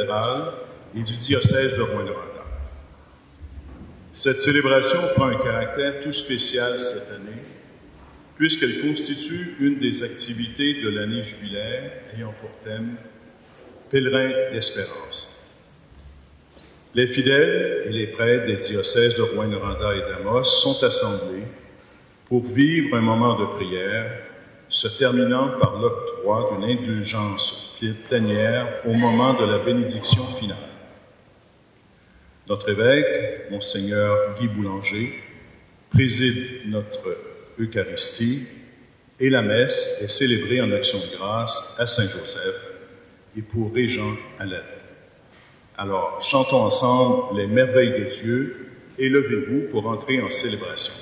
cathédrale et du diocèse de Rouyn-Noranda. Cette célébration prend un caractère tout spécial cette année, puisqu'elle constitue une des activités de l'année jubilaire ayant pour thème « Pèlerin d'espérance ». Les fidèles et les prêtres des diocèses de Rouyn-Noranda et d'Amos sont assemblés pour vivre un moment de prière, se terminant par l'octroi d'une indulgence plénière au moment de la bénédiction finale. Notre évêque, Monseigneur Guy Boulanger, préside notre Eucharistie et la messe est célébrée en action de grâce à Saint-Joseph et pour Régent à l'aide. Alors, chantons ensemble les merveilles de Dieu et levez-vous pour entrer en célébration.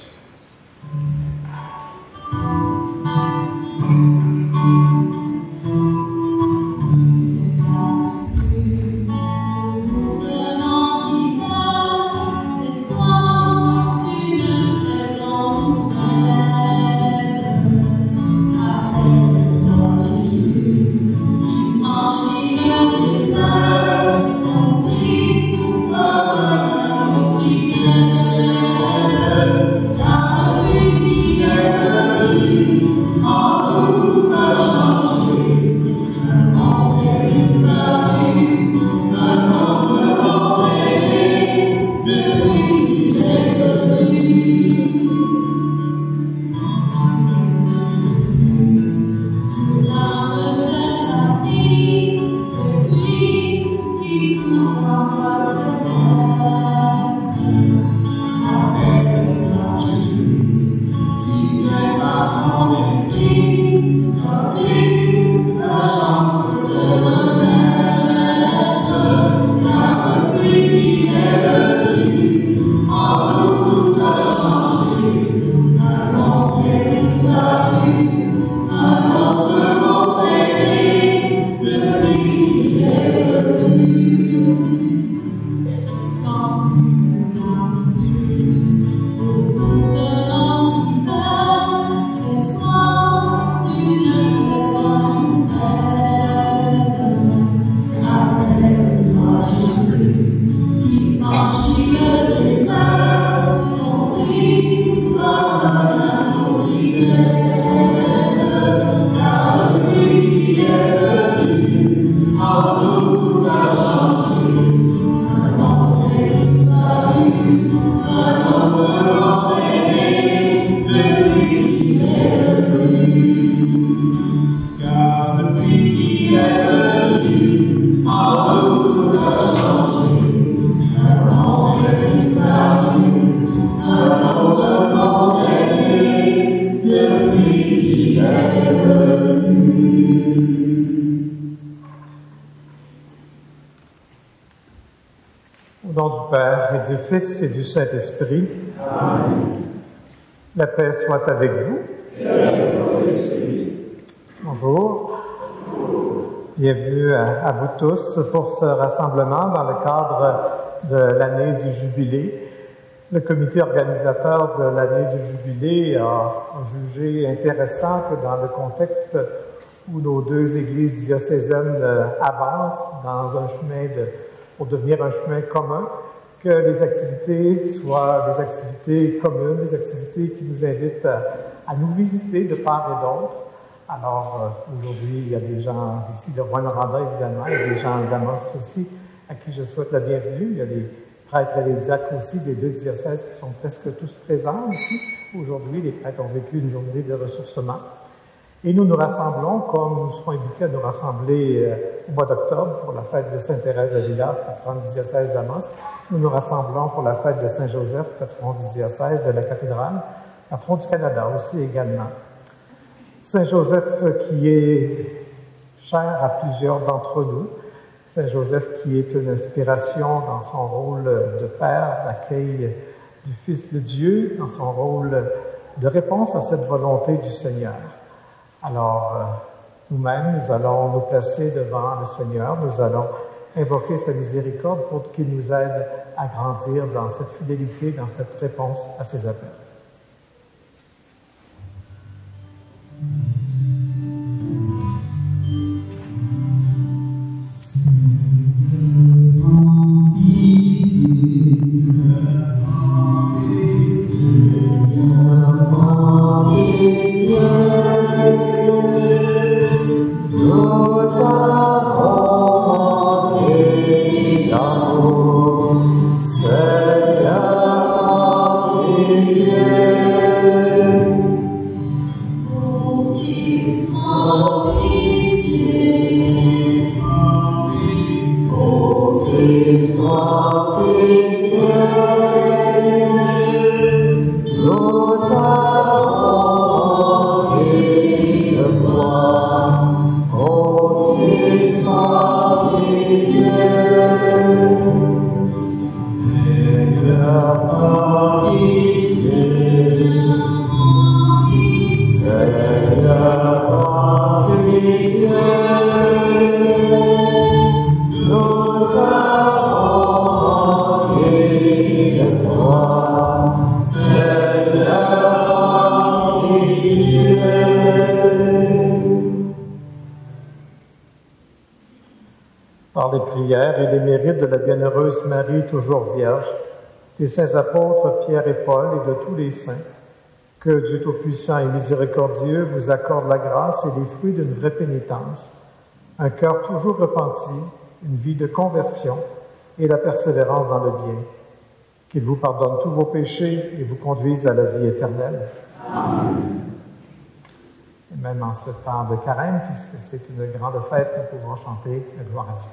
Du Fils et du Saint-Esprit. Amen. La paix soit avec vous. Et avec votre esprit. Bonjour. Bienvenue à vous tous pour ce rassemblement dans le cadre de l'année du Jubilé. Le comité organisateur de l'année du Jubilé a jugé intéressant que dans le contexte où nos deux églises diocésaines avancent dans un chemin pour devenir un chemin commun, que les activités soient des activités communes, des activités qui nous invitent à nous visiter de part et d'autre. Alors, aujourd'hui, il y a des gens d'ici de Rouyn-Noranda, évidemment, il y a des gens d'Amos aussi, à qui je souhaite la bienvenue. Il y a les prêtres et les diacres aussi des deux diocèses qui sont presque tous présents ici. Aujourd'hui, les prêtres ont vécu une journée de ressourcement. Et nous nous rassemblons, comme nous serons invités à nous rassembler au mois d'octobre pour la fête de Sainte-Thérèse d'Avila, patronne du diocèse d'Amos. Nous nous rassemblons pour la fête de Saint-Joseph, patron du diocèse de la cathédrale, patron du Canada aussi également. Saint-Joseph qui est cher à plusieurs d'entre nous, Saint-Joseph qui est une inspiration dans son rôle de père, d'accueil du Fils de Dieu, dans son rôle de réponse à cette volonté du Seigneur. Alors, nous-mêmes, nous allons nous placer devant le Seigneur, nous allons invoquer sa miséricorde pour qu'il nous aide à grandir dans cette fidélité, dans cette réponse à ses appels. Par les prières et les mérites de la bienheureuse Marie, toujours vierge, des saints apôtres Pierre et Paul et de tous les saints, que Dieu Tout-Puissant et Miséricordieux vous accorde la grâce et les fruits d'une vraie pénitence, un cœur toujours repenti, une vie de conversion et la persévérance dans le bien. Qu'il vous pardonne tous vos péchés et vous conduise à la vie éternelle. Amen. Et même en ce temps de carême, puisque c'est une grande fête, nous pouvons chanter la gloire à Dieu.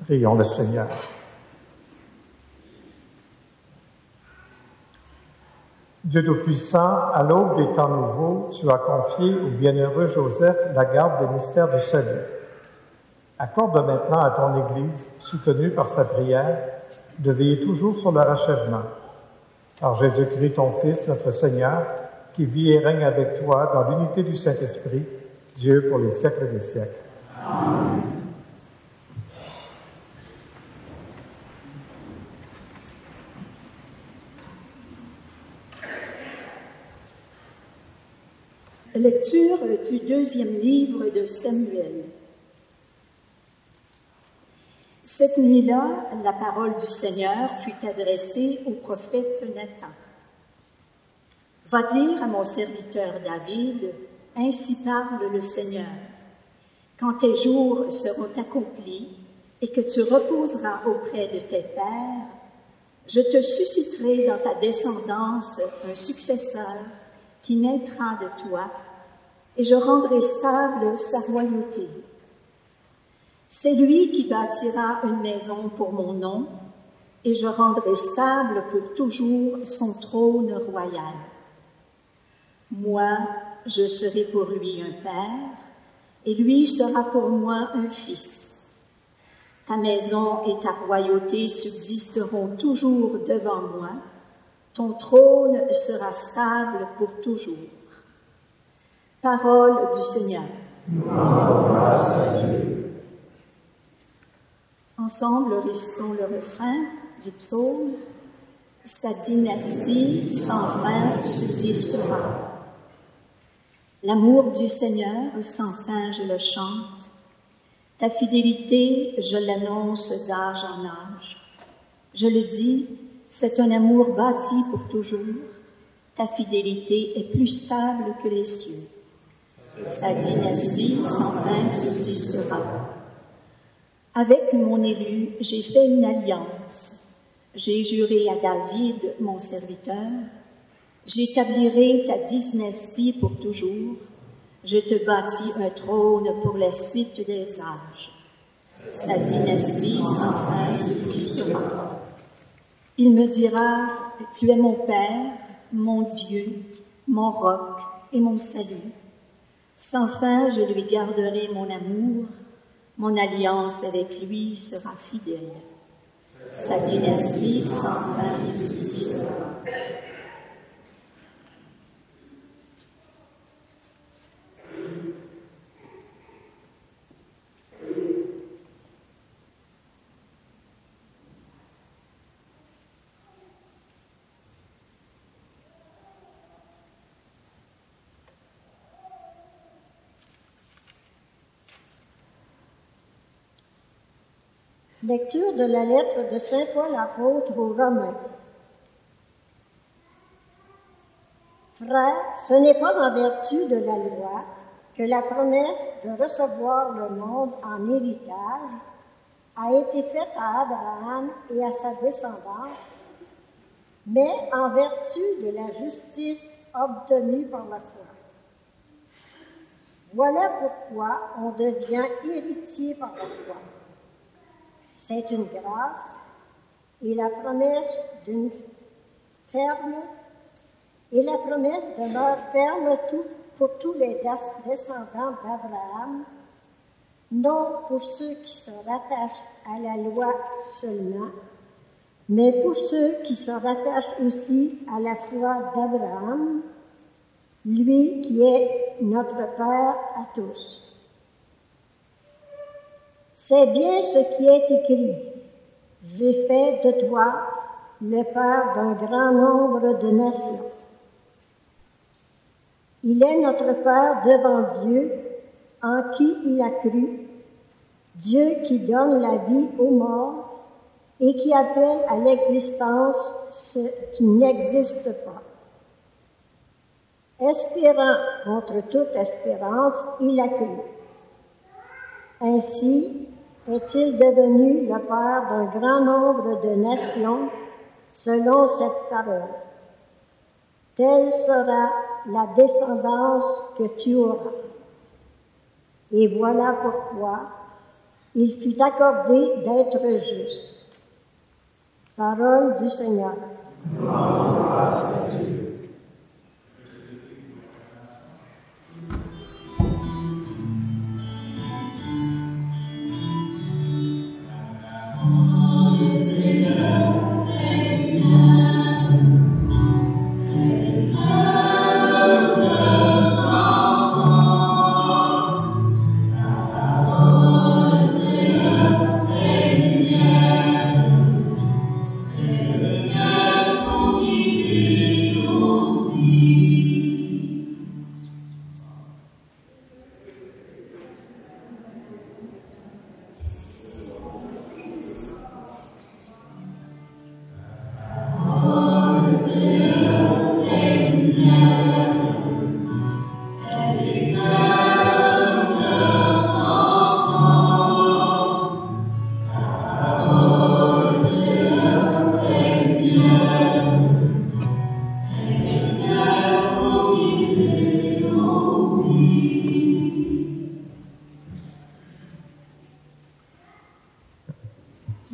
Prions le Seigneur. Dieu Tout-Puissant, à l'aube des temps nouveaux, tu as confié au bienheureux Joseph la garde des mystères du salut. Accorde maintenant à ton Église, soutenue par sa prière, de veiller toujours sur leur achèvement. Par Jésus-Christ, ton Fils, notre Seigneur, qui vit et règne avec toi dans l'unité du Saint-Esprit, Dieu pour les siècles des siècles. Amen. Lecture du 2e livre de Samuel. Cette nuit-là, la parole du Seigneur fut adressée au prophète Nathan. « Va dire à mon serviteur David, ainsi parle le Seigneur. Quand tes jours seront accomplis et que tu reposeras auprès de tes pères, je te susciterai dans ta descendance un successeur qui naîtra de toi, et je rendrai stable sa royauté. C'est lui qui bâtira une maison pour mon nom, et je rendrai stable pour toujours son trône royal. Moi, je serai pour lui un père, et lui sera pour moi un fils. Ta maison et ta royauté subsisteront toujours devant moi, ton trône sera stable pour toujours. » Parole du Seigneur. Grâce à Dieu. Ensemble, récitons le refrain du psaume. Sa dynastie sans fin subsistera. L'amour du Seigneur, sans fin je le chante. Ta fidélité, je l'annonce d'âge en âge. Je le dis, c'est un amour bâti pour toujours. Ta fidélité est plus stable que les cieux. Sa dynastie sans fin subsistera. Avec mon élu, j'ai fait une alliance. J'ai juré à David, mon serviteur, j'établirai ta dynastie pour toujours. Je te bâtis un trône pour la suite des âges. Sa dynastie sans fin subsistera. Il me dira, tu es mon Père, mon Dieu, mon roc et mon salut. Sans fin, je lui garderai mon amour, mon alliance avec lui sera fidèle. Sa dynastie sans fin subsistera. Lecture de la lettre de saint Paul apôtre aux Romains. Frères, ce n'est pas en vertu de la loi que la promesse de recevoir le monde en héritage a été faite à Abraham et à sa descendance, mais en vertu de la justice obtenue par la foi. Voilà pourquoi on devient héritier par la foi. C'est une grâce et la promesse d'une ferme, et la promesse demeure ferme pour tous les descendants d'Abraham, non pour ceux qui se rattachent à la loi seulement, mais pour ceux qui se rattachent aussi à la foi d'Abraham, lui qui est notre Père à tous. C'est bien ce qui est écrit. J'ai fait de toi le père d'un grand nombre de nations. Il est notre Père devant Dieu, en qui il a cru, Dieu qui donne la vie aux morts et qui appelle à l'existence ce qui n'existe pas. Espérant contre toute espérance, il a cru. Ainsi est-il devenu le Père d'un grand nombre de nations selon cette parole. Telle sera la descendance que tu auras. Et voilà pourquoi il fut accordé d'être juste. Parole du Seigneur. Grâce à Dieu. Thank you.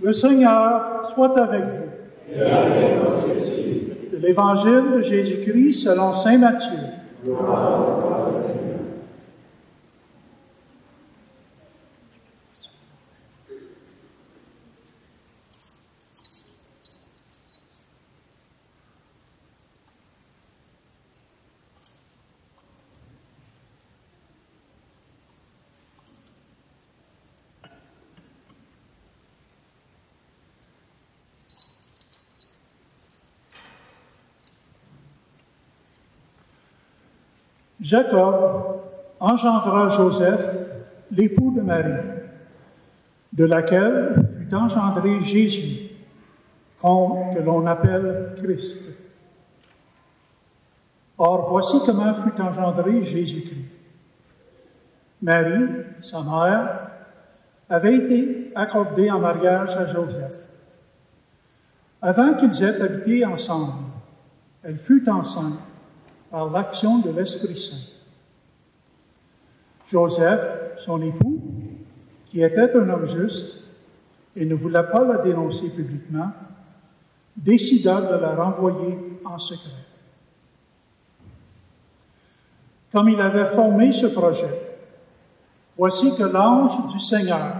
Le Seigneur soit avec vous. Et avec votre esprit. De l'Évangile de Jésus-Christ selon saint Matthieu. Gloire à toi, Seigneur. Jacob engendra Joseph, l'époux de Marie, de laquelle fut engendré Jésus, que l'on appelle Christ. Or, voici comment fut engendré Jésus-Christ. Marie, sa mère, avait été accordée en mariage à Joseph. Avant qu'ils aient habité ensemble, elle fut enceinte par l'action de l'Esprit Saint. Joseph, son époux, qui était un homme juste et ne voulait pas la dénoncer publiquement, décida de la renvoyer en secret. Comme il avait formé ce projet, voici que l'ange du Seigneur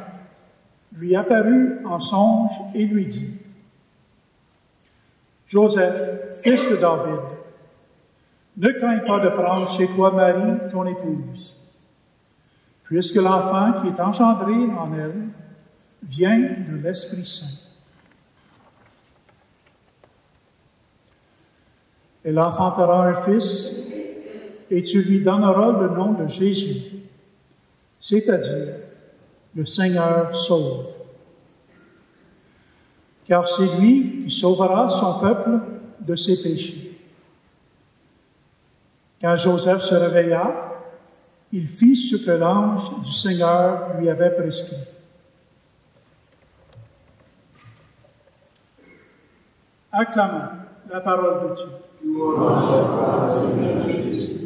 lui apparut en songe et lui dit: « Joseph, fils de David, ne crains pas de prendre chez toi Marie, ton épouse, puisque l'enfant qui est engendré en elle vient de l'Esprit Saint. Elle enfantera un fils, et tu lui donneras le nom de Jésus, c'est-à-dire le Seigneur sauve. Car c'est lui qui sauvera son peuple de ses péchés. » Quand Joseph se réveilla, il fit ce que l'ange du Seigneur lui avait prescrit. Acclamons la parole de Dieu. Gloire à toi, Seigneur Jésus.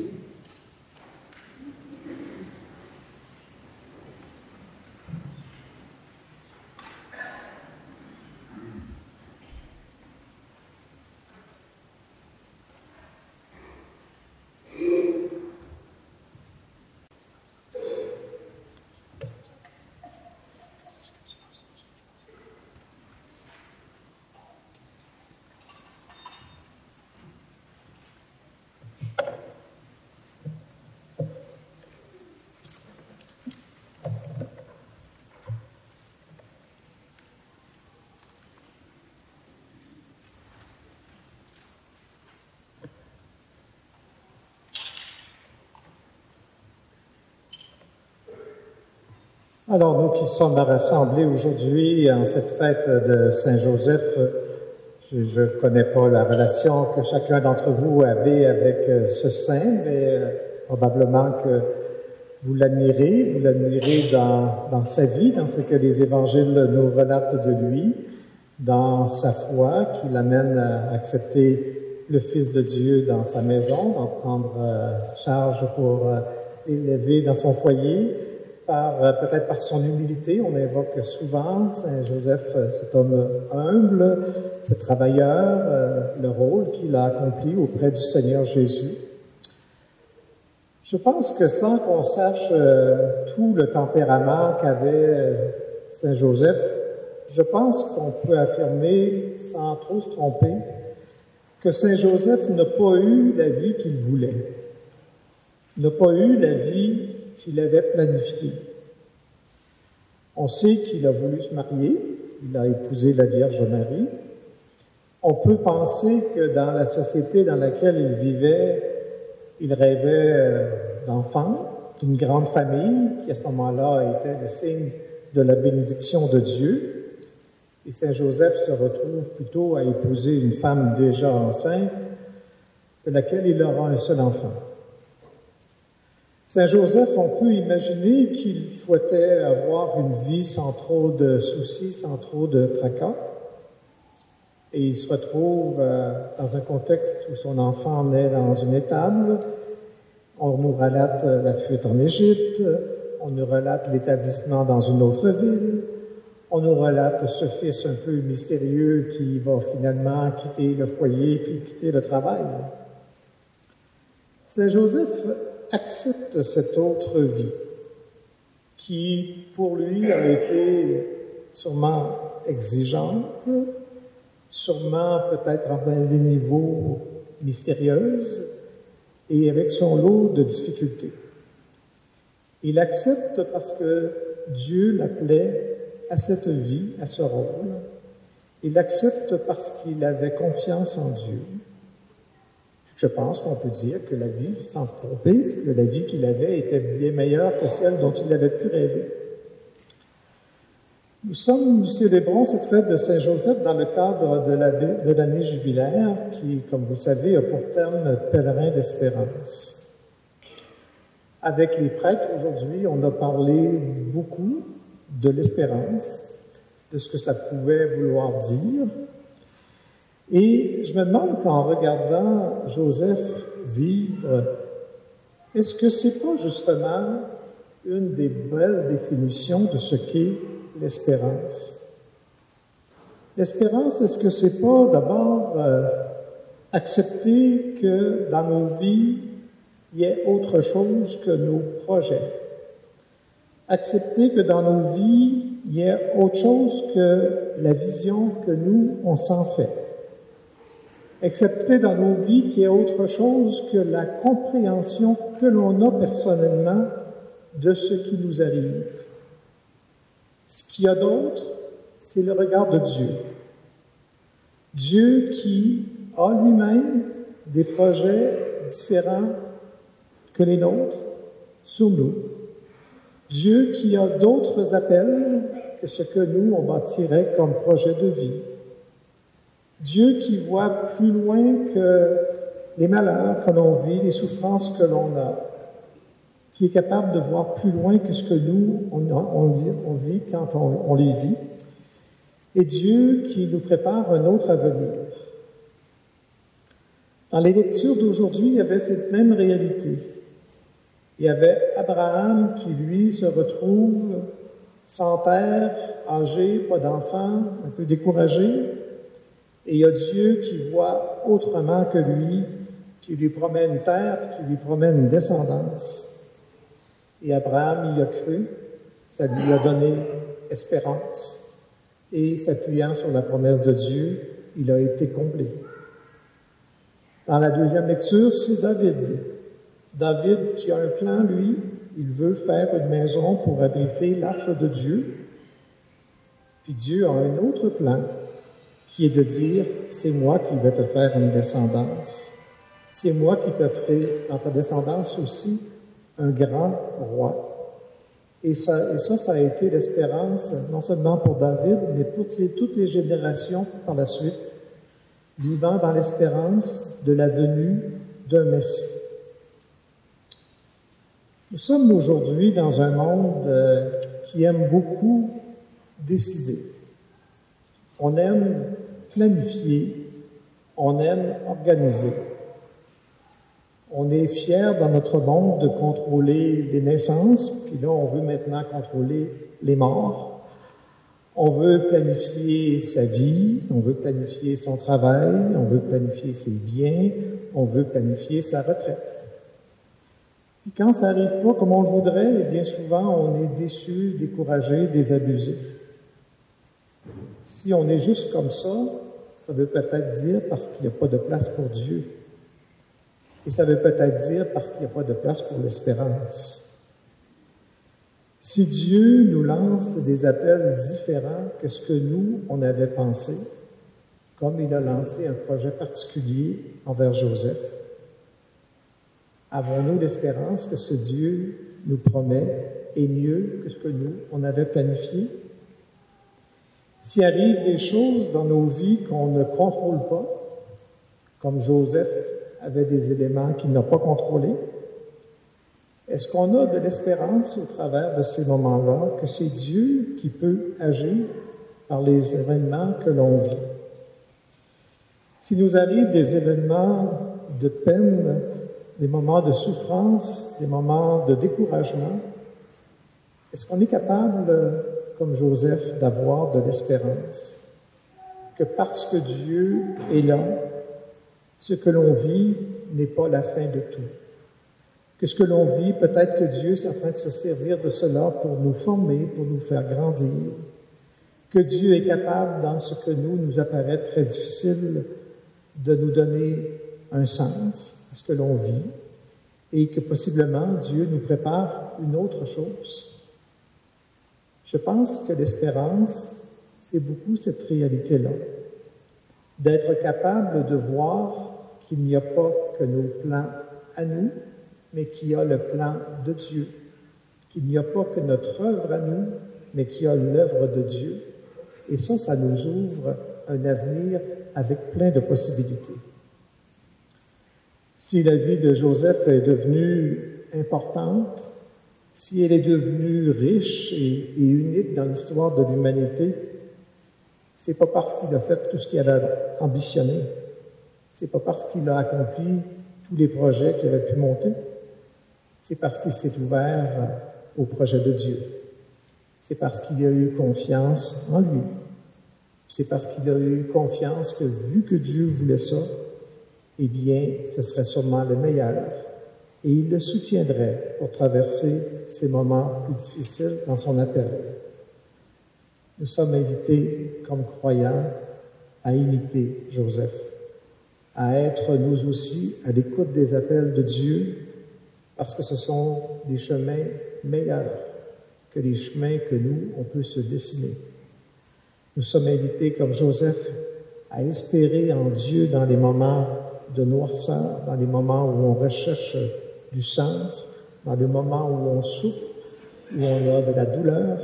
Alors, nous qui sommes rassemblés aujourd'hui en cette fête de Saint-Joseph, je ne connais pas la relation que chacun d'entre vous avait avec ce saint, mais probablement que vous l'admirez dans sa vie, dans ce que les évangiles nous relatent de lui, dans sa foi qui l'amène à accepter le Fils de Dieu dans sa maison, d'en prendre charge pour l'élever dans son foyer, peut-être par son humilité. On évoque souvent Saint Joseph, cet homme humble, ce travailleur, le rôle qu'il a accompli auprès du Seigneur Jésus. Je pense que sans qu'on sache tout le tempérament qu'avait Saint Joseph, je pense qu'on peut affirmer, sans trop se tromper, que Saint Joseph n'a pas eu la vie qu'il voulait, n'a pas eu la vie qu'il avait planifiée. On sait qu'il a voulu se marier, il a épousé la Vierge Marie. On peut penser que dans la société dans laquelle il vivait, il rêvait d'enfants, d'une grande famille, qui à ce moment-là était le signe de la bénédiction de Dieu. Et Saint Joseph se retrouve plutôt à épouser une femme déjà enceinte, de laquelle il aura un seul enfant. Saint Joseph, on peut imaginer qu'il souhaitait avoir une vie sans trop de soucis, sans trop de tracas. Et il se retrouve dans un contexte où son enfant naît dans une étable. On nous relate la fuite en Égypte, on nous relate l'établissement dans une autre ville, On nous relate ce fils un peu mystérieux qui va finalement quitter le foyer, puis quitter le travail. Saint Joseph accepte cette autre vie qui, pour lui, a été sûrement exigeante, sûrement peut-être à des niveaux mystérieuse et avec son lot de difficultés. Il accepte parce que Dieu l'appelait à cette vie, à ce rôle. Il accepte parce qu'il avait confiance en Dieu. Je pense qu'on peut dire que la vie, sans se tromper, que la vie qu'il avait était bien meilleure que celle dont il avait pu rêver. Nous célébrons cette fête de Saint-Joseph dans le cadre de l'année jubilaire qui, comme vous le savez, a pour terme Pèlerin d'espérance. Avec les prêtres, aujourd'hui, on a parlé beaucoup de l'espérance, de ce que ça pouvait vouloir dire. Et je me demande qu'en regardant Joseph vivre, est-ce que c'est pas justement une des belles définitions de ce qu'est l'espérance? L'espérance, est-ce que c'est pas d'abord accepter que dans nos vies, il y ait autre chose que nos projets? Accepter que dans nos vies, il y ait autre chose que la vision que nous, on s'en fait. Accepter dans nos vies qu'il y ait autre chose que la compréhension que l'on a personnellement de ce qui nous arrive. Ce qu'il y a d'autre, c'est le regard de Dieu. Dieu qui a lui-même des projets différents que les nôtres sur nous. Dieu qui a d'autres appels que ce que nous, on bâtirait comme projet de vie. Dieu qui voit plus loin que les malheurs que l'on vit, les souffrances que l'on a, qui est capable de voir plus loin que ce que nous, on vit quand on les vit, et Dieu qui nous prépare un autre avenir. Dans les lectures d'aujourd'hui, il y avait cette même réalité. Il y avait Abraham qui, lui, se retrouve sans terre, âgé, pas d'enfant, un peu découragé, et il y a Dieu qui voit autrement que lui, qui lui promet une terre, qui lui promet une descendance. Et Abraham y a cru, ça lui a donné espérance. Et s'appuyant sur la promesse de Dieu, il a été comblé. Dans la deuxième lecture, c'est David. David qui a un plan, lui, il veut faire une maison pour abriter l'arche de Dieu. Puis Dieu a un autre plan, qui est de dire, c'est moi qui vais te faire une descendance. C'est moi qui te ferai dans ta descendance aussi un grand roi. Et ça a été l'espérance, non seulement pour David, mais pour toutes les générations par la suite, vivant dans l'espérance de la venue d'un Messie. Nous sommes aujourd'hui dans un monde qui aime beaucoup décider. On aime planifier, on aime organiser. On est fiers dans notre monde de contrôler les naissances, puis là, on veut maintenant contrôler les morts. On veut planifier sa vie, on veut planifier son travail, on veut planifier ses biens, on veut planifier sa retraite. Puis quand ça n'arrive pas comme on le voudrait, bien souvent, on est déçu, découragé, désabusé. Si on est juste comme ça veut peut-être dire parce qu'il n'y a pas de place pour Dieu. Et ça veut peut-être dire parce qu'il n'y a pas de place pour l'espérance. Si Dieu nous lance des appels différents que ce que nous, on avait pensé, comme il a lancé un projet particulier envers Joseph, avons-nous l'espérance que ce que Dieu nous promet est mieux que ce que nous, on avait planifié? S'il arrive des choses dans nos vies qu'on ne contrôle pas, comme Joseph avait des éléments qu'il n'a pas contrôlés, est-ce qu'on a de l'espérance au travers de ces moments-là que c'est Dieu qui peut agir par les événements que l'on vit? S'il nous arrive des événements de peine, des moments de souffrance, des moments de découragement, est-ce qu'on est capable, comme Joseph, d'avoir de l'espérance. Que parce que Dieu est là, ce que l'on vit n'est pas la fin de tout. Que ce que l'on vit, peut-être que Dieu est en train de se servir de cela pour nous former, pour nous faire grandir. Que Dieu est capable, dans ce que nous apparaît très difficile, de nous donner un sens à ce que l'on vit et que possiblement Dieu nous prépare une autre chose. Je pense que l'espérance, c'est beaucoup cette réalité-là, d'être capable de voir qu'il n'y a pas que nos plans à nous, mais qu'il y a le plan de Dieu, qu'il n'y a pas que notre œuvre à nous, mais qu'il y a l'œuvre de Dieu. Et ça nous ouvre un avenir avec plein de possibilités. Si la vie de Joseph est devenue importante, si elle est devenue riche et unique dans l'histoire de l'humanité, c'est pas parce qu'il a fait tout ce qu'il avait ambitionné, c'est pas parce qu'il a accompli tous les projets qu'il avait pu monter, c'est parce qu'il s'est ouvert au projet de Dieu. C'est parce qu'il a eu confiance en lui. C'est parce qu'il a eu confiance que, vu que Dieu voulait ça, eh bien, ce serait sûrement le meilleur. Et il le soutiendrait pour traverser ces moments plus difficiles dans son appel. Nous sommes invités, comme croyants, à imiter Joseph, à être nous aussi à l'écoute des appels de Dieu, parce que ce sont des chemins meilleurs que les chemins que nous, on peut se dessiner. Nous sommes invités, comme Joseph, à espérer en Dieu dans les moments de noirceur, dans les moments où on recherche du sens, dans les moments où on souffre, où on a de la douleur,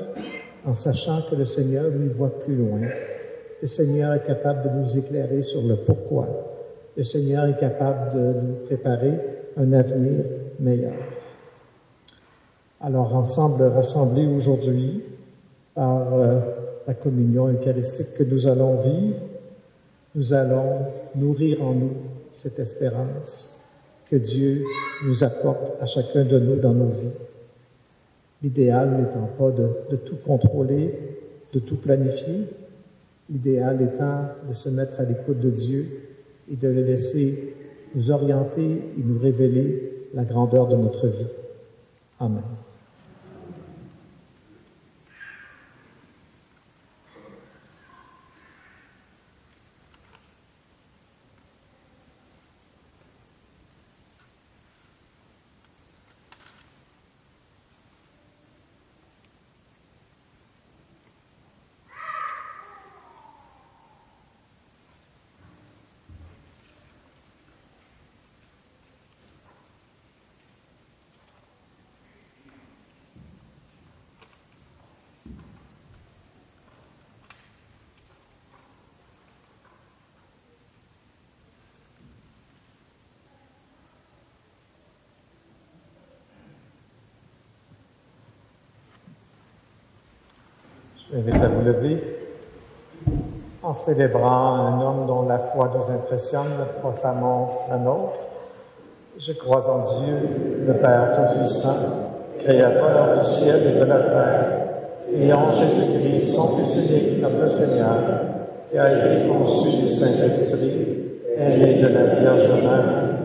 en sachant que le Seigneur, lui, voit plus loin. Le Seigneur est capable de nous éclairer sur le pourquoi. Le Seigneur est capable de nous préparer un avenir meilleur. Alors, ensemble, rassemblés aujourd'hui par la communion eucharistique que nous allons vivre, nous allons nourrir en nous cette espérance que Dieu nous apporte à chacun de nous dans nos vies. L'idéal n'étant pas de tout contrôler, de tout planifier, l'idéal étant de se mettre à l'écoute de Dieu et de le laisser nous orienter et nous révéler la grandeur de notre vie. Amen. Je vous invite à vous lever en célébrant un homme dont la foi nous impressionne, proclamons la nôtre. Je crois en Dieu, le Père Tout-Puissant, Créateur du ciel et de la terre, et en Jésus-Christ, son Fils unique, notre Seigneur, qui a été conçu du Saint-Esprit, est né de la Vierge Marie,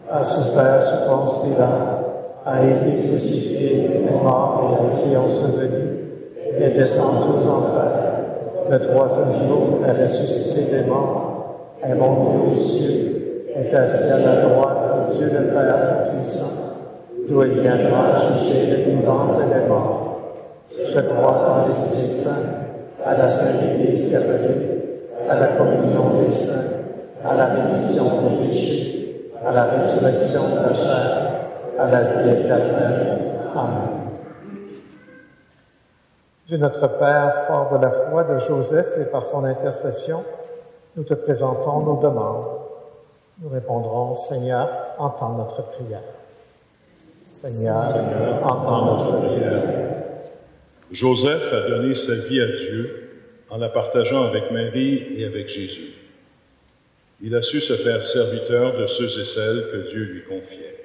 a souffert sous Ponce Pilate, a été crucifié, est mort et a été enseveli, est descendu aux enfers. Le troisième jour est ressuscité des morts, est monté aux cieux, est assis à la droite de Dieu le Père Tout-Puissant, d'où il viendra chercher les vivants et les morts. Je crois en l'Esprit Saint, à la Sainte Église catholique, à la communion des saints, à la rémission des péchés, à la résurrection de la chair, à la vie éternelle. Amen. Dieu notre Père, fort de la foi de Joseph et par son intercession, nous te présentons nos demandes. Nous répondrons, Seigneur, entends notre prière. Seigneur, entends notre prière. Joseph a donné sa vie à Dieu en la partageant avec Marie et avec Jésus. Il a su se faire serviteur de ceux et celles que Dieu lui confiait.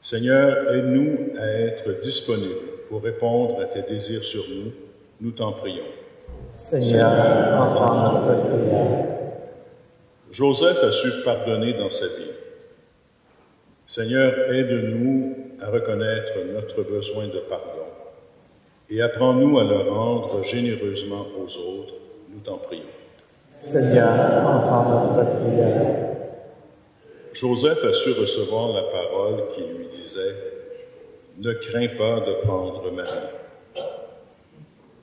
Seigneur, aide-nous à être disponibles pour répondre à tes désirs sur nous nous t'en prions. Seigneur, entends notre prière. Joseph a su pardonner dans sa vie. Seigneur, aide-nous à reconnaître notre besoin de pardon et apprends-nous à le rendre généreusement aux autres, nous t'en prions. Seigneur, entends notre prière. Joseph a su recevoir la parole qui lui disait « Ne crains pas de prendre Marie ».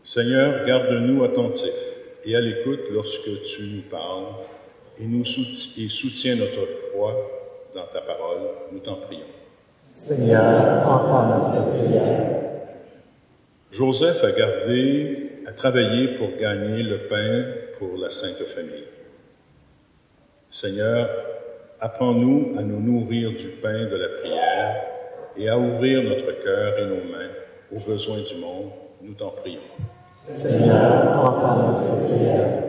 Seigneur, garde-nous attentifs et à l'écoute lorsque tu nous parles et soutiens notre foi dans ta parole, nous t'en prions. Seigneur, entends notre prière. Joseph a travaillé pour gagner le pain pour la Sainte Famille. Seigneur, apprends-nous à nous nourrir du pain de la prière et à ouvrir notre cœur et nos mains aux besoins du monde, nous t'en prions. Seigneur, entends notre prière.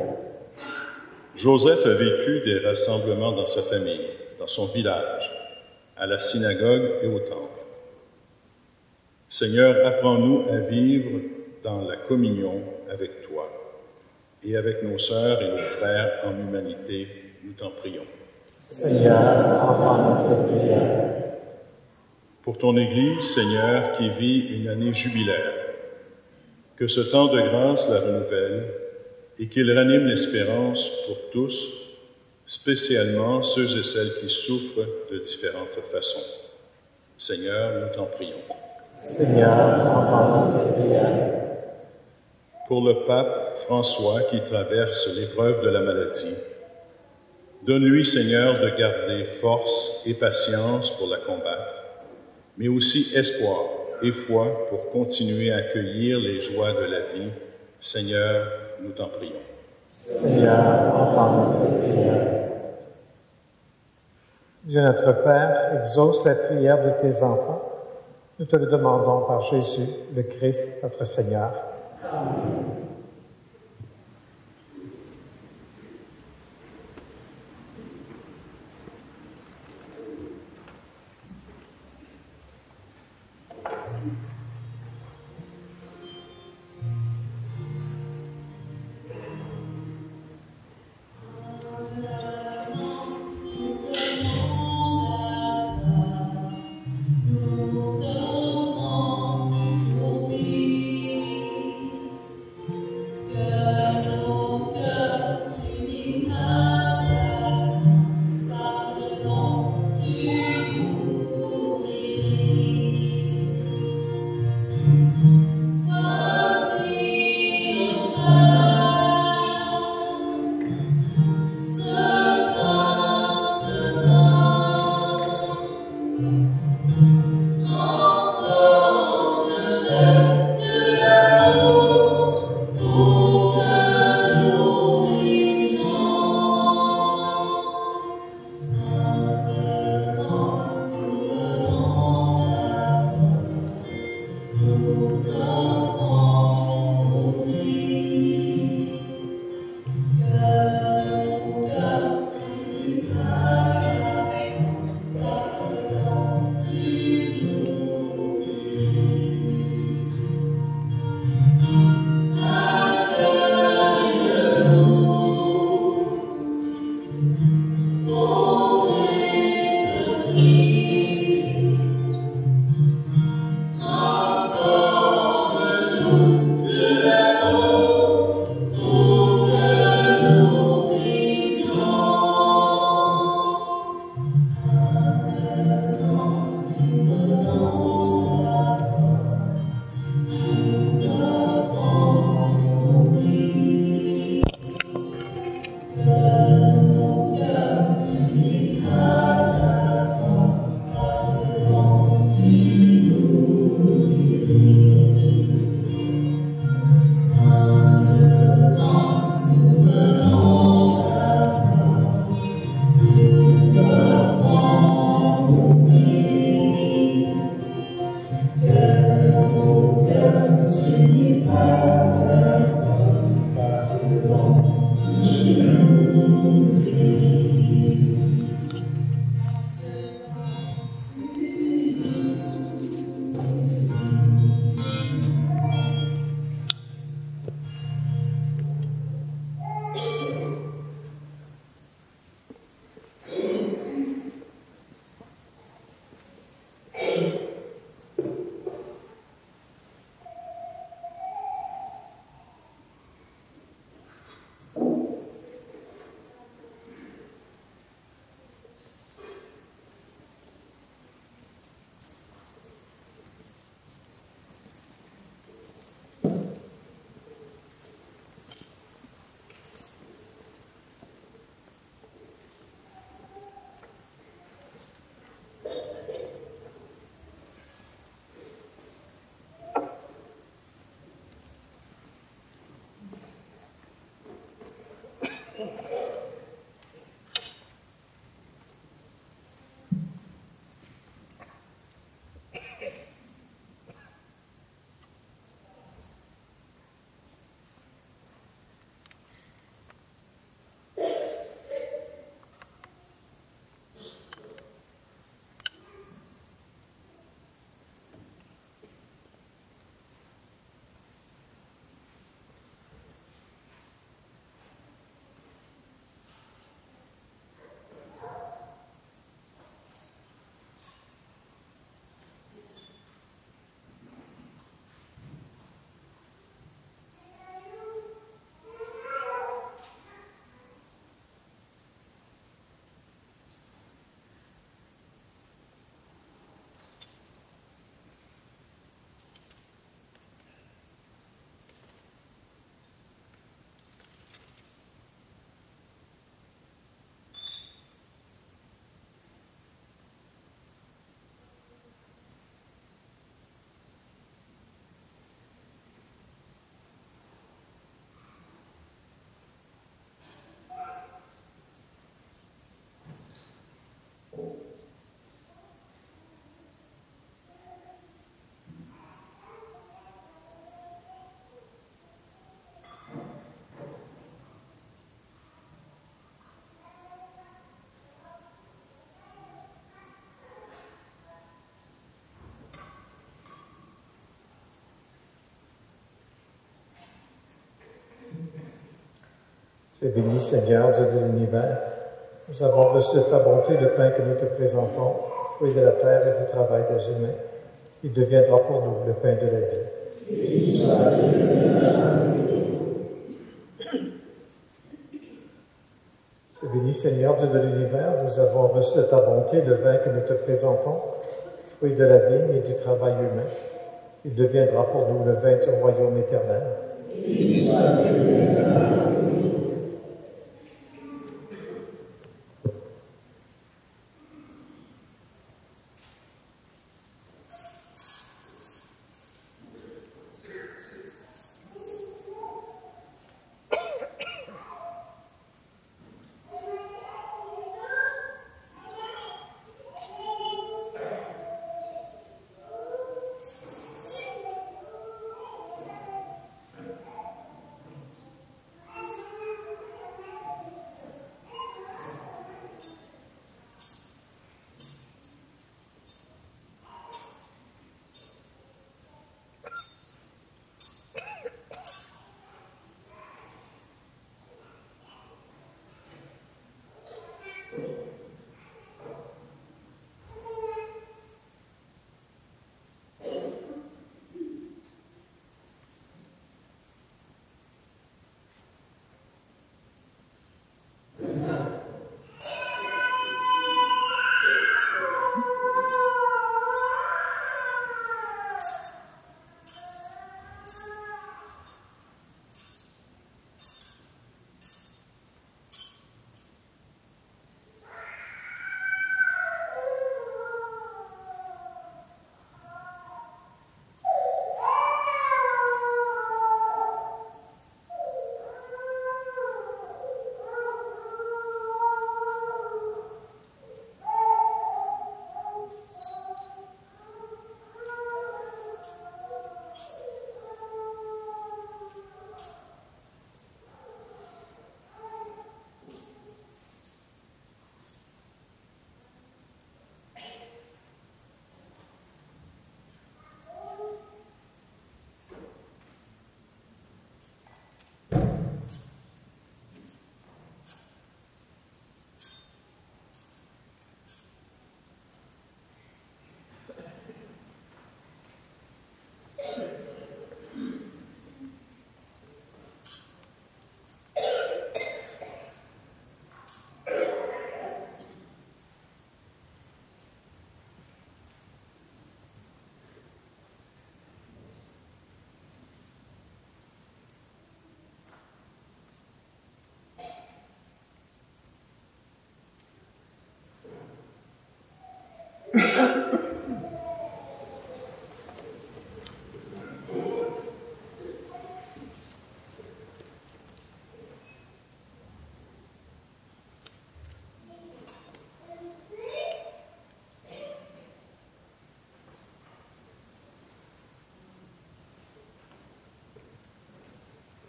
Joseph a vécu des rassemblements dans sa famille, dans son village, à la synagogue et au temple. Seigneur, apprends-nous à vivre dans la communion avec toi et avec nos sœurs et nos frères en humanité, nous t'en prions. Seigneur, entends notre prière. Pour ton Église, Seigneur, qui vit une année jubilaire, que ce temps de grâce la renouvelle et qu'il ranime l'espérance pour tous, spécialement ceux et celles qui souffrent de différentes façons. Seigneur, nous t'en prions. Seigneur, entends notre prière. Pour le pape François qui traverse l'épreuve de la maladie, donne-lui, Seigneur, de garder force et patience pour la combattre, mais aussi espoir et foi pour continuer à accueillir les joies de la vie. Seigneur, nous t'en prions. Seigneur, entends notre prière. Dieu notre Père, exauce la prière de tes enfants. Nous te le demandons par Jésus, le Christ, notre Seigneur. Amen. Tu es béni, Seigneur, Dieu de l'univers. Nous avons reçu de ta bonté le pain que nous te présentons, fruit de la terre et du travail des humains. Il deviendra pour nous le pain de la vie. Tu es béni, Seigneur, Dieu de l'univers. Nous avons reçu de ta bonté le vin que nous te présentons, fruit de la vigne et du travail humain. Il deviendra pour nous le vin du royaume éternel.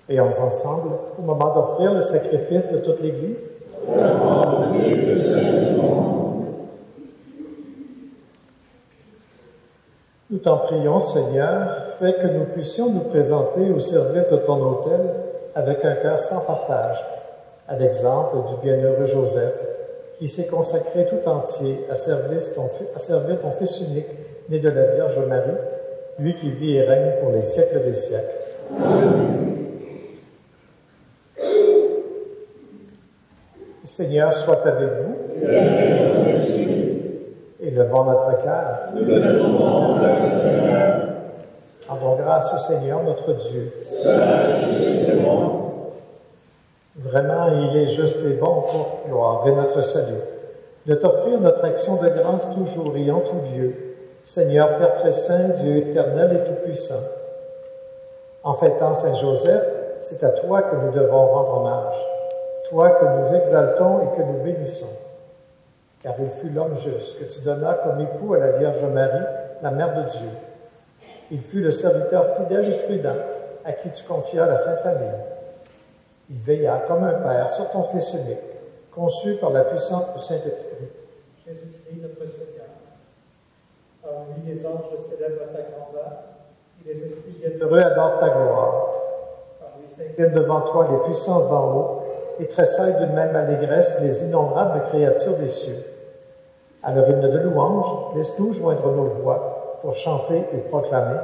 Prions ensemble au moment d'offrir le sacrifice de toute l'Église. Nous t'en prions, Seigneur, fais que nous puissions nous présenter au service de ton autel avec un cœur sans partage, à l'exemple du bienheureux Joseph, qui s'est consacré tout entier à servir ton Fils unique, né de la Vierge Marie, lui qui vit et règne pour les siècles des siècles. Amen. Le Seigneur soit avec vous. Et levons notre cœur. Rendons grâce au Seigneur notre Dieu. Vraiment, il est juste et bon pour gloire et notre salut, de t'offrir notre action de grâce toujours et en tout lieu, Seigneur Père très saint, Dieu éternel et tout-puissant. En fêtant Saint Joseph, c'est à toi que nous devons rendre hommage, toi que nous exaltons et que nous bénissons. Car il fut l'homme juste que tu donnas comme époux à la Vierge Marie, la Mère de Dieu. Il fut le serviteur fidèle et prudent à qui tu confias la Sainte Famille. Il veilla comme un père sur ton Fils unique, conçu par la puissance du Saint-Esprit. Jésus-Christ, notre Seigneur. Par lui, les anges célèbrent ta grandeur, et les esprits viennent heureux adorent ta gloire. Par lui, s'inclinent devant toi les puissances d'en haut, et tressaillent d'une même allégresse les innombrables créatures des cieux. À leur hymne de louange, laisse-nous joindre nos voix pour chanter et proclamer.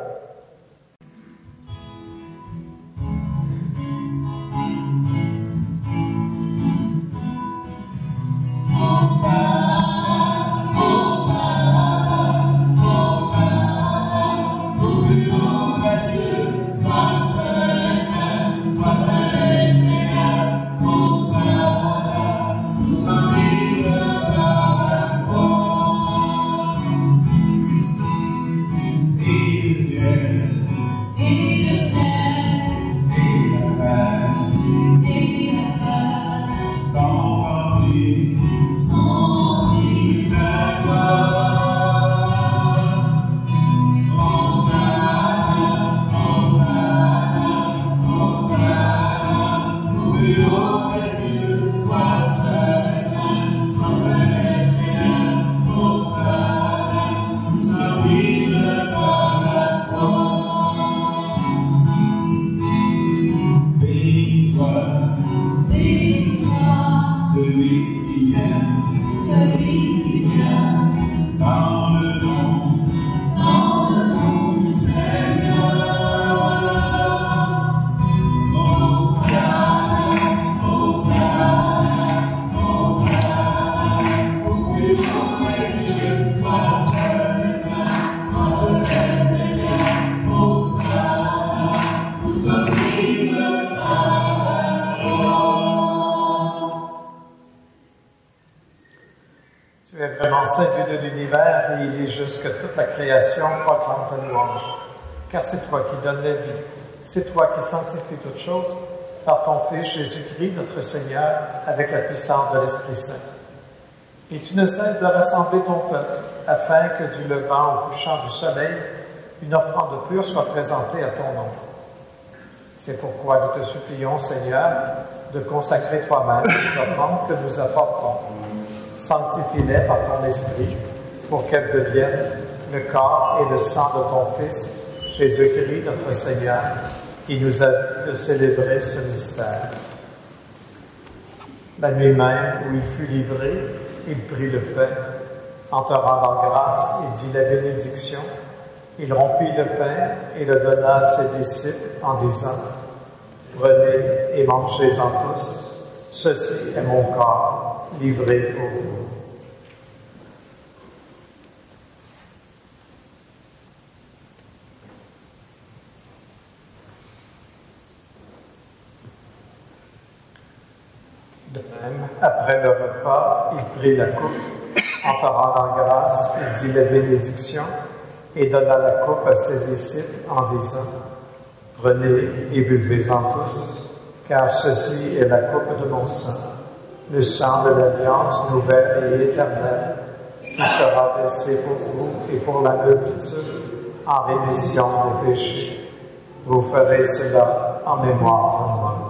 Saint Dieu de l'univers, et il est juste que toute la création proclame ta louange. Car c'est toi qui donnes la vie, c'est toi qui sanctifies toutes choses par ton Fils Jésus-Christ, notre Seigneur, avec la puissance de l'Esprit Saint. Et tu ne cesses de rassembler ton peuple, afin que du levant au couchant du soleil, une offrande pure soit présentée à ton nom. C'est pourquoi nous te supplions, Seigneur, de consacrer toi-même les offrandes que nous apportons. Sanctifie-les par ton Esprit, pour qu'elles deviennent le corps et le sang de ton Fils, Jésus-Christ, notre Seigneur, qui nous a de célébrer ce mystère. La nuit même où il fut livré, il prit le pain. En te rendant grâce, il dit la bénédiction. Il rompit le pain et le donna à ses disciples en disant, « Prenez et mangez-en tous. Ceci est mon corps. » livré pour vous. De même, après le repas, il prit la coupe, en te rendant grâce, il dit la bénédiction et donna la coupe à ses disciples en disant, « Prenez et buvez-en tous, car ceci est la coupe de mon sang, le sang de l'alliance nouvelle et éternelle, qui sera versé pour vous et pour la multitude en rémission des péchés. Vous ferez cela en mémoire de moi.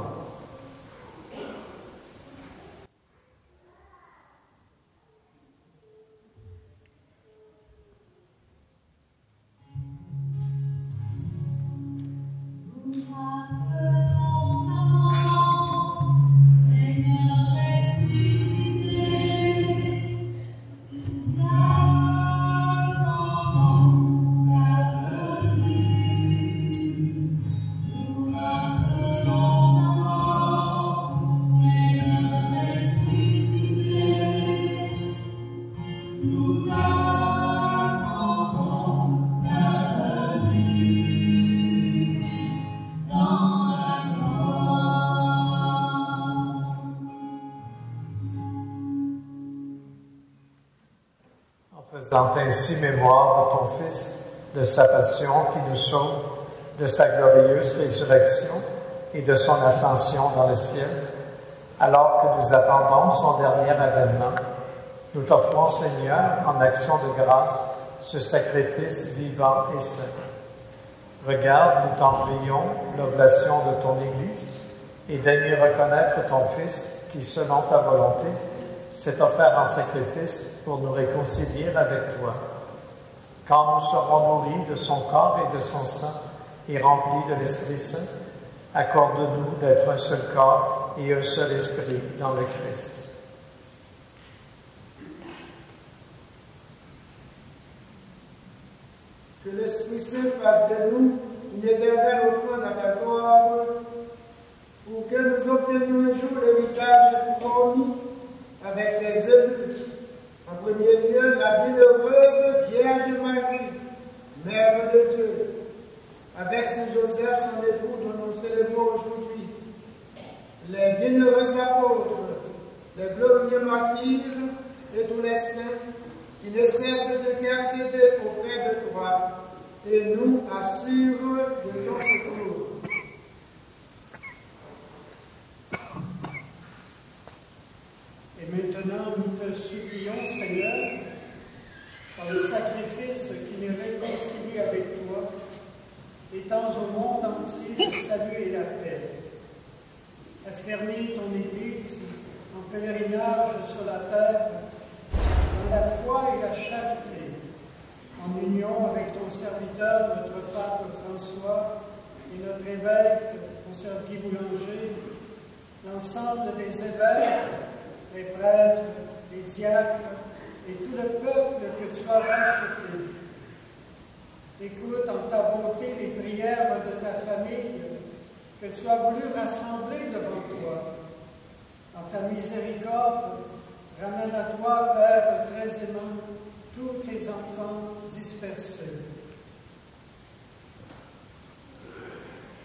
Faisant ainsi mémoire de ton Fils, de sa passion qui nous sauve, de sa glorieuse résurrection et de son ascension dans le ciel, alors que nous attendons son dernier avènement, nous t'offrons, Seigneur, en action de grâce, ce sacrifice vivant et saint. Regarde, nous t'en prions, l'oblation de ton Église, et daignes reconnaître ton Fils qui, selon ta volonté, s'est offert en sacrifice pour nous réconcilier avec toi. Quand nous serons nourris de son corps et de son sang et remplis de l'Esprit Saint, accorde-nous d'être un seul corps et un seul esprit dans le Christ. Que l'Esprit Saint fasse de nous une éternelle offrande à ta gloire, pour que nous obtenions un jour l'héritage promis avec les élus. En premier lieu, la bienheureuse Vierge Marie, Mère de Dieu, avec Saint Joseph, son époux, dont nous célébrons aujourd'hui, les bienheureux apôtres, les glorieux martyrs et tous les saints qui ne cessent d'intercéder auprès de toi et nous assurent de ton secours. Et maintenant, nous te supplions, Seigneur, par le sacrifice qui nous réconcilie avec toi, étends au monde entier le salut et la paix. Affermis ton Église en pèlerinage sur la terre, dans la foi et la charité, en union avec ton serviteur, notre pape François, et notre évêque, Monseigneur Guy Boulanger, l'ensemble des évêques, les prêtres, les diacres et tout le peuple que tu as racheté. Écoute en ta bonté les prières de ta famille que tu as voulu rassembler devant toi. En ta miséricorde, ramène à toi, Père très aimant, tous tes enfants dispersés.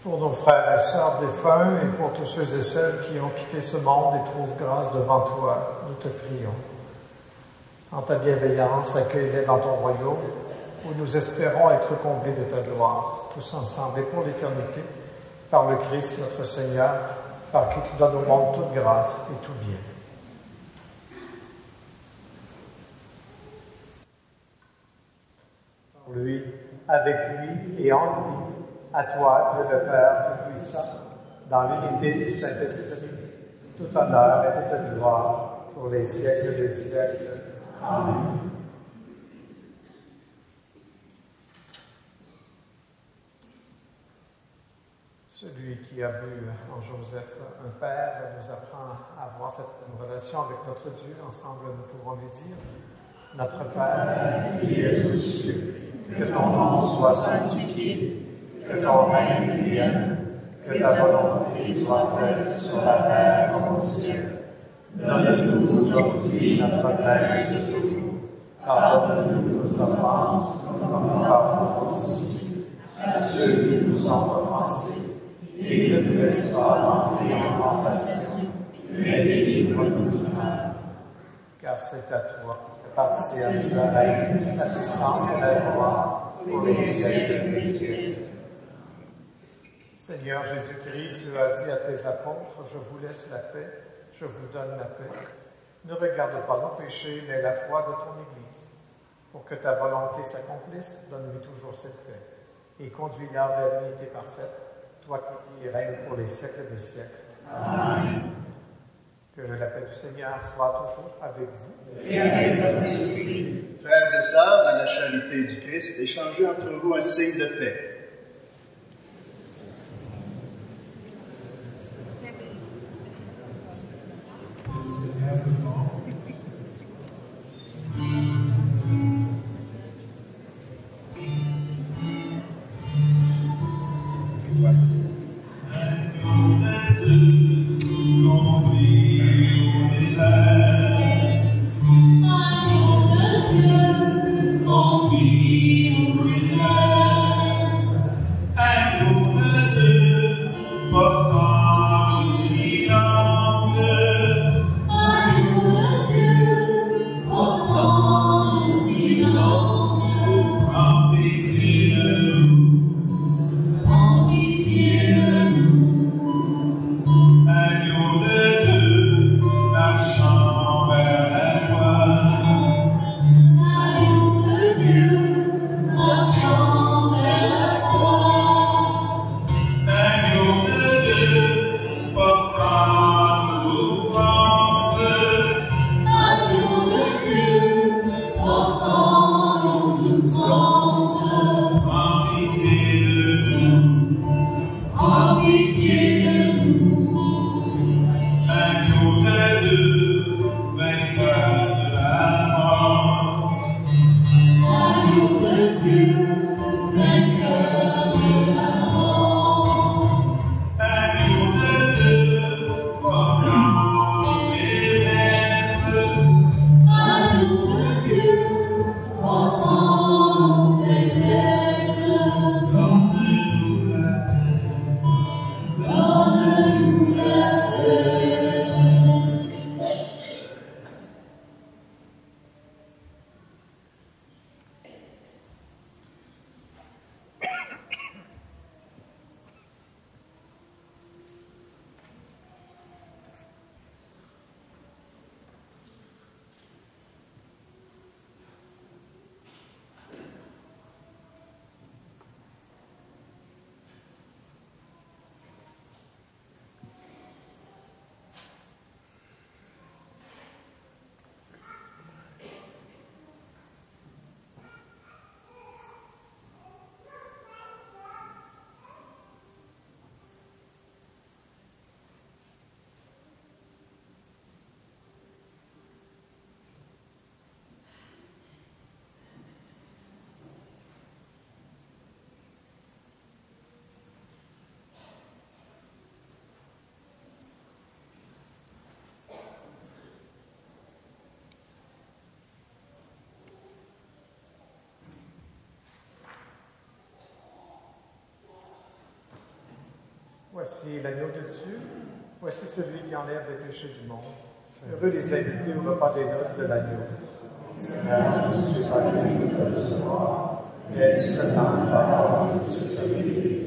Pour nos frères et sœurs défunts et pour tous ceux et celles qui ont quitté ce monde et trouvent grâce devant toi, nous te prions. En ta bienveillance, accueille-les dans ton royaume, où nous espérons être comblés de ta gloire, tous ensemble et pour l'éternité, par le Christ notre Seigneur, par qui tu donnes au monde toute grâce et tout bien. Par lui, avec lui et en lui, à toi, Dieu le Père Tout-Puissant, dans l'unité du Saint-Esprit, tout honneur et toute gloire pour les siècles des siècles. Amen. Celui qui a vu en Joseph un père nous apprend à avoir cette relation avec notre Dieu. Ensemble, nous pouvons lui dire, notre Père, qui es aux cieux, que ton nom soit sanctifié, que ton règne vienne, que ta volonté soit faite sur la terre comme au ciel. Donne-nous aujourd'hui notre pain de ce jour. Pardonne-nous nos offenses, comme nous pardonnons aussi à ceux qui nous ont offensés. Et ne nous laisse pas entrer en tentation, mais délivre-nous du mal. Car c'est à toi qu'appartiennent la règne, la puissance et la gloire pour les siècles des siècles. Seigneur Jésus-Christ, tu as dit à tes apôtres, je vous laisse la paix, je vous donne la paix. Ne regarde pas nos péchés, mais la foi de ton Église. Pour que ta volonté s'accomplisse, donne-lui toujours cette paix. et conduis-la vers l'unité parfaite, toi qui règnes pour les siècles des siècles. Amen. Que la paix du Seigneur soit toujours avec vous. Et avec votre esprit. Frères et sœurs, dans la charité du Christ, échangez entre vous un signe de paix. Voici l'agneau de Dieu, voici celui qui enlève les péchés du monde. Heureux les invités au repas des noces de l'agneau. Seigneur, je ne suis pas digne de recevoir, mais seulement la parole de ce salut.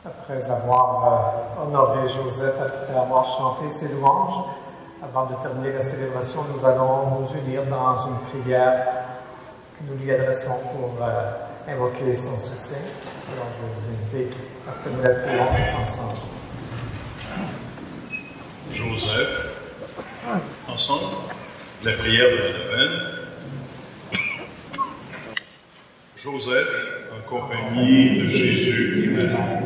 Après avoir honoré Joseph, après avoir chanté ses louanges, avant de terminer la célébration, nous allons nous unir dans une prière que nous lui adressons pour invoquer son soutien. Alors je vais vous inviter à ce que nous la prions tous ensemble. Joseph, ensemble, la prière de la Neuvaine. Joseph, en compagnie de Jésus et Marie,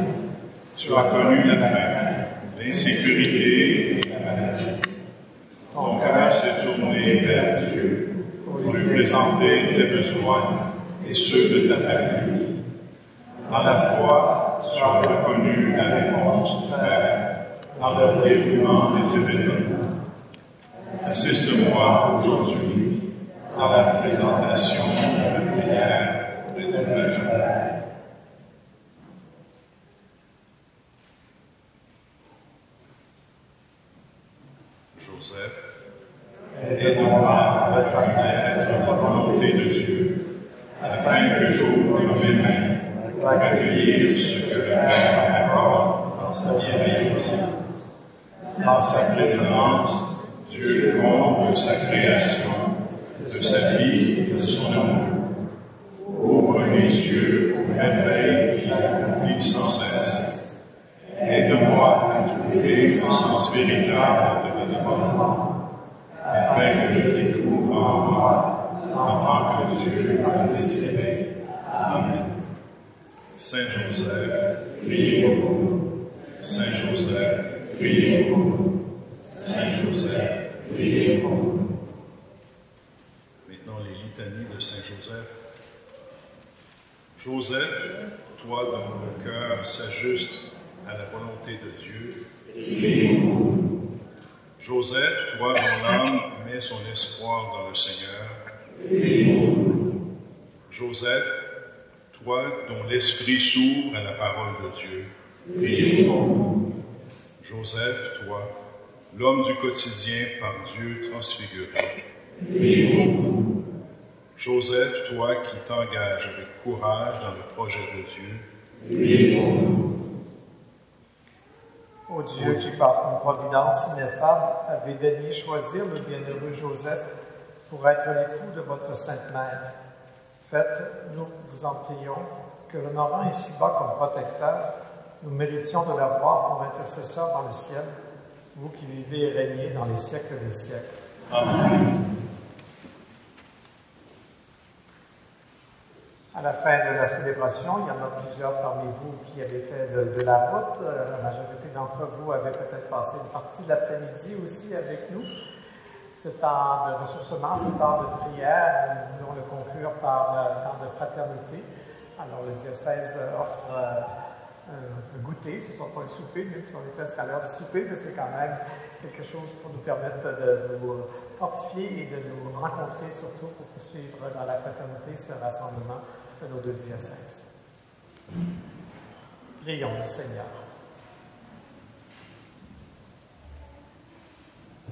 tu as connu la faim, l'insécurité et la maladie. Ton cœur s'est tourné vers Dieu pour lui présenter tes besoins et ceux de ta famille. À la fois, tu as reconnu la réponse du Père dans le déroulement des événements. Assiste-moi aujourd'hui dans la présentation de la prière de ton Père. Joseph, aide-moi à reconnaître la volonté de Dieu, afin que j'ouvre mes mains pour accueillir ce que le Père accorde dans sa bienveillance. Dans sa prévenance, Dieu comble sa création, de sa vie et de son amour. Ouvre mes yeux aux merveilles qui accomplissent sans cesse. Aide-moi à trouver le sens véritable de ma demande, afin que je découvre en moi l'enfant que Dieu a désiré. Amen. Saint Joseph, priez pour nous. Saint Joseph, priez pour nous. Saint Joseph, priez pour nous. dans les litanies de Saint Joseph. Joseph, toi dont le cœur s'ajuste à la volonté de Dieu. Joseph, toi dont l'âme met son espoir dans le Seigneur. Joseph, toi dont l'esprit s'ouvre à la parole de Dieu. Joseph, toi, l'homme du quotidien par Dieu transfiguré. Joseph, toi qui t'engages avec courage dans le projet de Dieu. Ô Dieu qui, par son providence ineffable, avait daigné choisir le bienheureux Joseph pour être l'époux de votre Sainte Mère, faites, nous vous en prions, que l'honorant ici-bas comme protecteur, nous méritions de l'avoir pour intercesseur dans le ciel, vous qui vivez et régnez dans les siècles des siècles. Amen. À la fin de la célébration, il y en a plusieurs parmi vous qui avaient fait de la route. La majorité d'entre vous avaient peut-être passé une partie de l'après-midi aussi avec nous. Ce temps de ressourcement, ce temps de prière, nous voulons le conclure par un temps de fraternité. Alors le diocèse offre un goûter, ce ne sont pas un souper, même si on est presque à l'heure du souper, mais c'est quand même quelque chose pour nous permettre de nous fortifier et de nous rencontrer, surtout pour poursuivre dans la fraternité ce rassemblement de nos deux diocèses. Prions le Seigneur.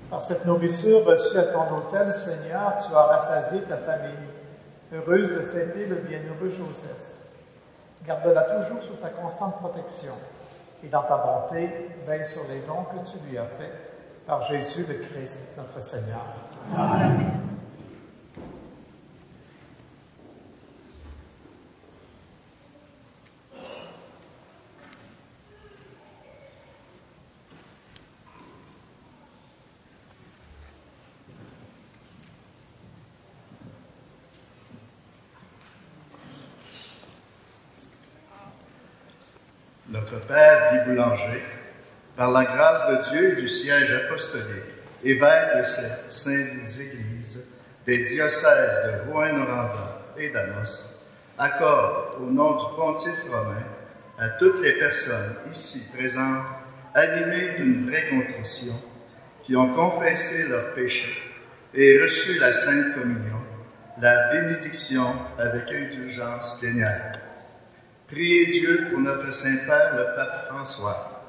Par cette nourriture reçue à ton autel, Seigneur, tu as rassasié ta famille, heureuse de fêter le bienheureux Joseph. Garde-la toujours sous ta constante protection et dans ta bonté, veille sur les dons que tu lui as faits par Jésus le Christ, notre Seigneur. Amen. Notre Père Guy Boulanger, par la grâce de Dieu et du siège apostolique, évêque de ces saintes églises des diocèses de Rouyn-Noranda et d'Amos, accorde au nom du Pontife romain à toutes les personnes ici présentes animées d'une vraie contrition, qui ont confessé leurs péchés et reçu la Sainte Communion, la bénédiction avec indulgence plénière. Priez Dieu pour notre Saint-Père, le Pape François,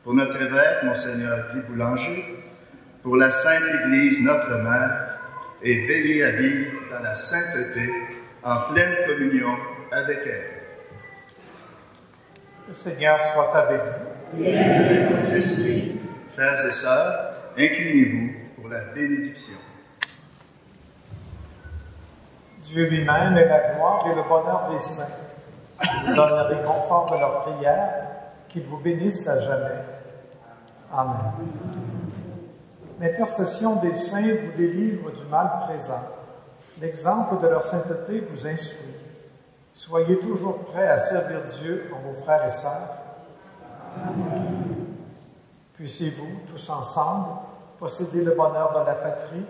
pour notre évêque, Monseigneur Guy Boulanger, pour la Sainte Église, notre Mère, et veillez à vivre dans la sainteté, en pleine communion avec elle. Le Seigneur soit avec vous. Et avec votre esprit. Frères et sœurs, inclinez-vous pour la bénédiction. Dieu lui-même est la gloire et le bonheur des saints. Vous donne le réconfort de leur prière, qu'ils vous bénissent à jamais. Amen. L'intercession des saints vous délivre du mal présent. L'exemple de leur sainteté vous instruit. Soyez toujours prêts à servir Dieu en vos frères et sœurs. Puissiez-vous, tous ensemble, posséder le bonheur de la patrie,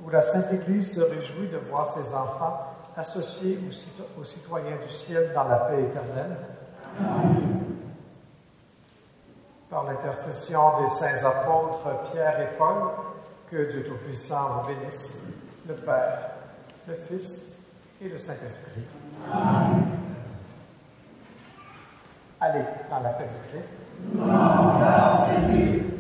où la Sainte Église se réjouit de voir ses enfants associés aux citoyens du ciel dans la paix éternelle. Par l'intercession des saints apôtres Pierre et Paul, que Dieu Tout-Puissant vous bénisse, le Père, le Fils et le Saint-Esprit. Allez dans la paix du Christ. Grâce à Dieu.